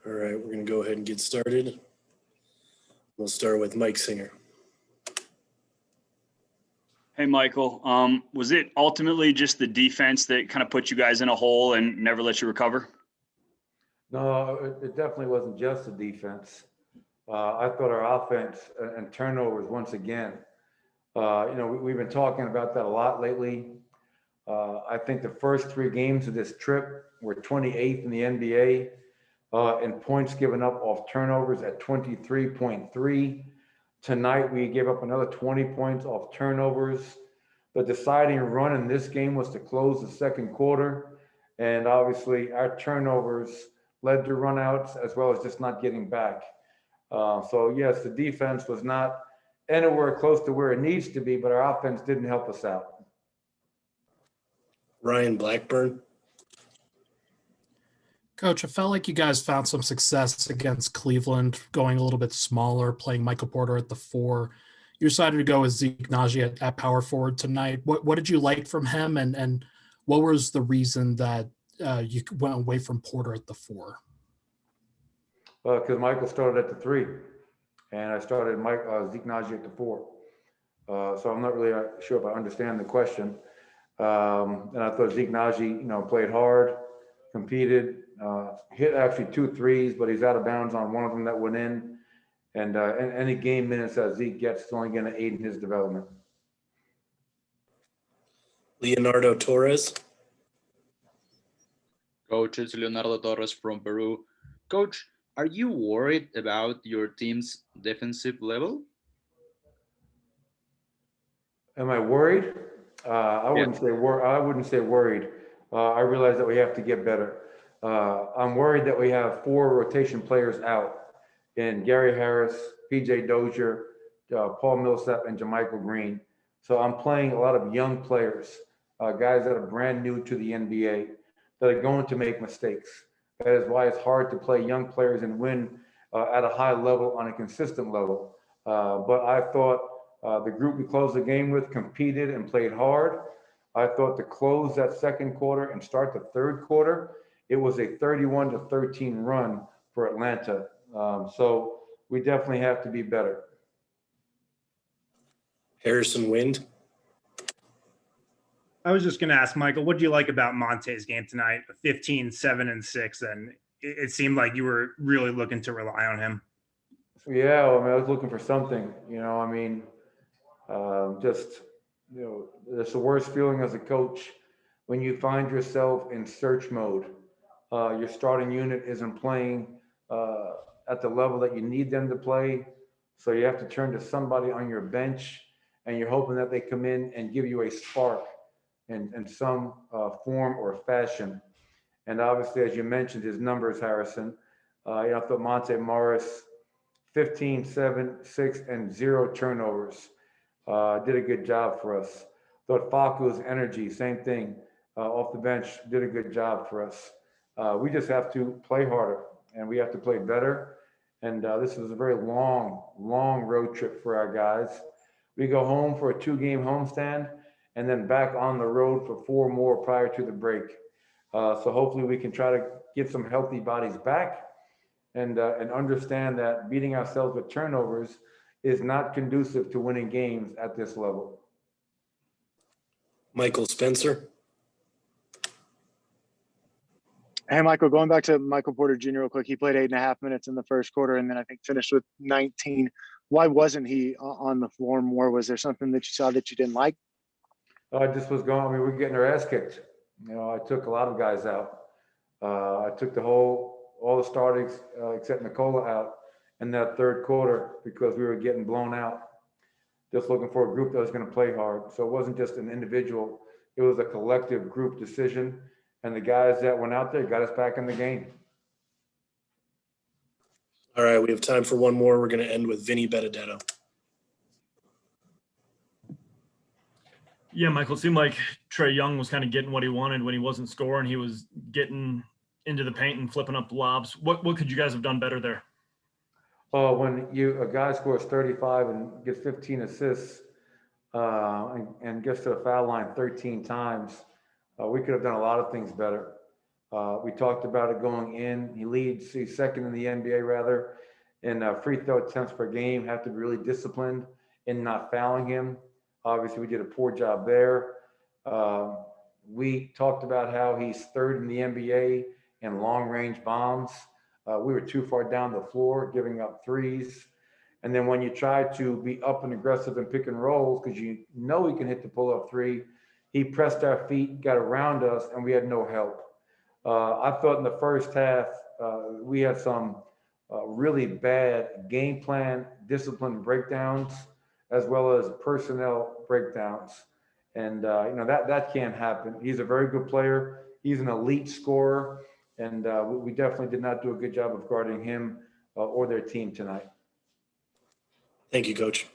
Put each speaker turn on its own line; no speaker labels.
All right, we're going to go ahead and get started. We'll start with Mike Singer.
Hey, Michael. Was it ultimately just the defense that kind of put you guys in a hole and never let you recover?
No, it definitely wasn't just the defense. I thought our offense and turnovers once again. We've been talking about that a lot lately. I think the first 3 games of this trip were 28th in the NBA in points given up off turnovers at 23.3. Tonight, we gave up another 20 points off turnovers. The deciding run in this game was to close the second quarter. And obviously, our turnovers led to runouts as well as just not getting back. So, yes, the defense was not anywhere close to where it needs to be, but our offense didn't help us out.
Ryan Blackburn.
Coach, I felt like you guys found some success against Cleveland, going a little bit smaller, playing Michael Porter at the 4. You decided to go with Zeke Naji at power forward tonight. What did you like from him, and what was the reason that you went away from Porter at the 4?
Because Michael started at the 3, and I started Zeke Naji at the 4. So I'm not really sure if I understand the question. And I thought Zeke Naji, played hard, competed, hit actually 2 threes, but he's out of bounds on one of them that went in. And any game minutes that Zeke gets is only going to aid in his development.
Leonardo Torres.
Coach, it's Leonardo Torres from Peru. Coach, are you worried about your team's defensive level?
Am I worried? I wouldn't say worried. I realize that we have to get better. I'm worried that we have 4 rotation players out in Gary Harris, PJ Dozier, Paul Millsap, and JaMychal Green. So I'm playing a lot of young players, guys that are brand new to the NBA, that are going to make mistakes. That is why it's hard to play young players and win at a high level on a consistent level. But I thought the group we closed the game with competed and played hard. I thought to close that second quarter and start the third quarter, it was a 31-13 run for Atlanta. So we definitely have to be better.
Harrison Wind.
I was just going to ask, Michael, what do you like about Monte's game tonight? 15, 7, and 6, and it seemed like you were really looking to rely on him.
Yeah, I was looking for something. It's the worst feeling as a coach when you find yourself in search mode. Your starting unit isn't playing at the level that you need them to play. So you have to turn to somebody on your bench, and you're hoping that they come in and give you a spark in some form or fashion. And obviously, as you mentioned, his numbers, Harrison, I thought Monte Morris, 15, 7, 6, and 0 turnovers. Did a good job for us. Thought Facu's energy, same thing, off the bench, did a good job for us. We just have to play harder, and we have to play better. And this is a very long road trip for our guys. We go home for a 2-game homestand, and then back on the road for 4 more prior to the break. So hopefully we can try to get some healthy bodies back and understand that beating ourselves with turnovers is not conducive to winning games at this level.
Michael Spencer.
Hey, Michael, going back to Michael Porter Jr. real quick, he played 8.5 minutes in the first quarter and then I think finished with 19. Why wasn't he on the floor more? Was there something that you saw that you didn't like?
I just was going, we were getting our ass kicked. I took a lot of guys out. I took all the starters except Nikola out in that third quarter because we were getting blown out. Just looking for a group that was going to play hard. So it wasn't just an individual. It was a collective group decision. And the guys that went out there got us back in the game.
All right, we have time for one more. We're going to end with Vinny Benedetto.
Yeah, Michael, it seemed like Trae Young was kind of getting what he wanted when he wasn't scoring. He was getting into the paint and flipping up lobs. What could you guys have done better there?
When a guy scores 35 and gets 15 assists and gets to the foul line 13 times, we could have done a lot of things better. We talked about it going in. He's second in the NBA rather, in free throw attempts per game. Have to be really disciplined in not fouling him. Obviously, we did a poor job there. We talked about how he's third in the NBA in long range bombs. We were too far down the floor, giving up threes. And then when you try to be up and aggressive and pick and rolls, because you know he can hit the pull-up three, he pressed our feet, got around us, and we had no help. I thought in the first half, we had some really bad game plan, discipline breakdowns, as well as personnel breakdowns. And, that can't happen. He's a very good player. He's an elite scorer. And we definitely did not do a good job of guarding him or their team tonight.
Thank you, Coach.